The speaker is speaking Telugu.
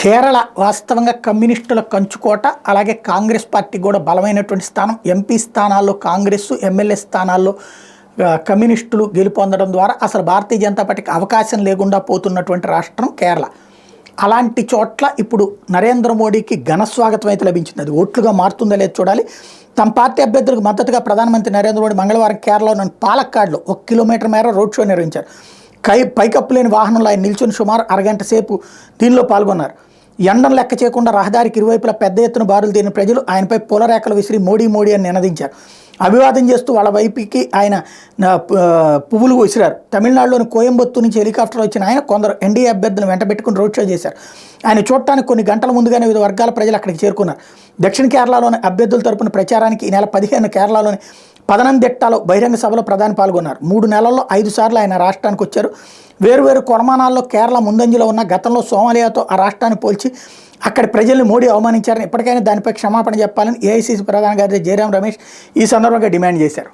కేరళ వాస్తవంగా కమ్యూనిస్టుల కంచుకోట. అలాగే కాంగ్రెస్ పార్టీ కూడా బలమైనటువంటి స్థానం. ఎంపీ స్థానాల్లో కాంగ్రెస్, ఎమ్మెల్యే స్థానాల్లో కమ్యూనిస్టులు గెలుపొందడం ద్వారా అసలు భారతీయ జనతా పార్టీకి అవకాశం లేకుండా పోతున్నటువంటి రాష్ట్రం కేరళ. అలాంటి చోట్ల ఇప్పుడు నరేంద్ర మోడీకి ఘనస్వాగతం అయితే లభించింది. అది ఓట్లుగా మారుతుందో లేదో చూడాలి. తమ పార్టీ అభ్యర్థులకు మద్దతుగా ప్రధానమంత్రి నరేంద్ర మోడీ మంగళవారం కేరళలోని పాలక్కాడ్లో 1 కిలోమీటర్ మేర రోడ్ షో నిర్వహించారు. పైకప్పు లేని వాహనంలో ఆయన నిల్చుని సుమారు అరగంట సేపు దీనిలో పాల్గొన్నారు. ఎండను లెక్క చేయకుండా రహదారికి ఇరువైపులా పెద్ద ఎత్తున బారులు తీరిన ప్రజలు ఆయనపై పూలరేఖలు విసిరి మోడీ మోడీ అని నినదించారు. అభివాదం చేస్తూ వాళ్ళ వైపుకి ఆయన పువ్వులు విసిరారు. తమిళనాడులోని కోయంబత్తూరు నుంచి హెలికాప్టర్లో వచ్చిన ఆయన కొందరు ఎన్డీఏ అభ్యర్థులను వెంటబెట్టుకుని రోడ్ షో చేశారు. ఆయన చూడటానికి కొన్ని గంటల ముందుగానే వివిధ వర్గాల ప్రజలు అక్కడికి చేరుకున్నారు. దక్షిణ కేరళలోని అభ్యర్థుల తరపున ప్రచారానికి ఈ నెల 15 కేరళలోని పదనందిట్టాలో బహిరంగ సభలో ప్రధాని పాల్గొన్నారు. 3 నెలల్లో 5 సార్లు ఆయన రాష్ట్రానికి వచ్చారు. వేరువేరు కొలమానాల్లో కేరళ ముందంజలో ఉన్న గతంలో సోమాలియాతో ఆ రాష్ట్రాన్ని పోల్చి అక్కడి ప్రజల్ని మోడీ అవమానించారని, ఇప్పటికైనా దానిపై క్షమాపణ చెప్పాలని ఏఐసీసీ ప్రధాన కార్యదర్శి జయరాం రమేష్ ఈ సందర్భంగా డిమాండ్ చేశారు.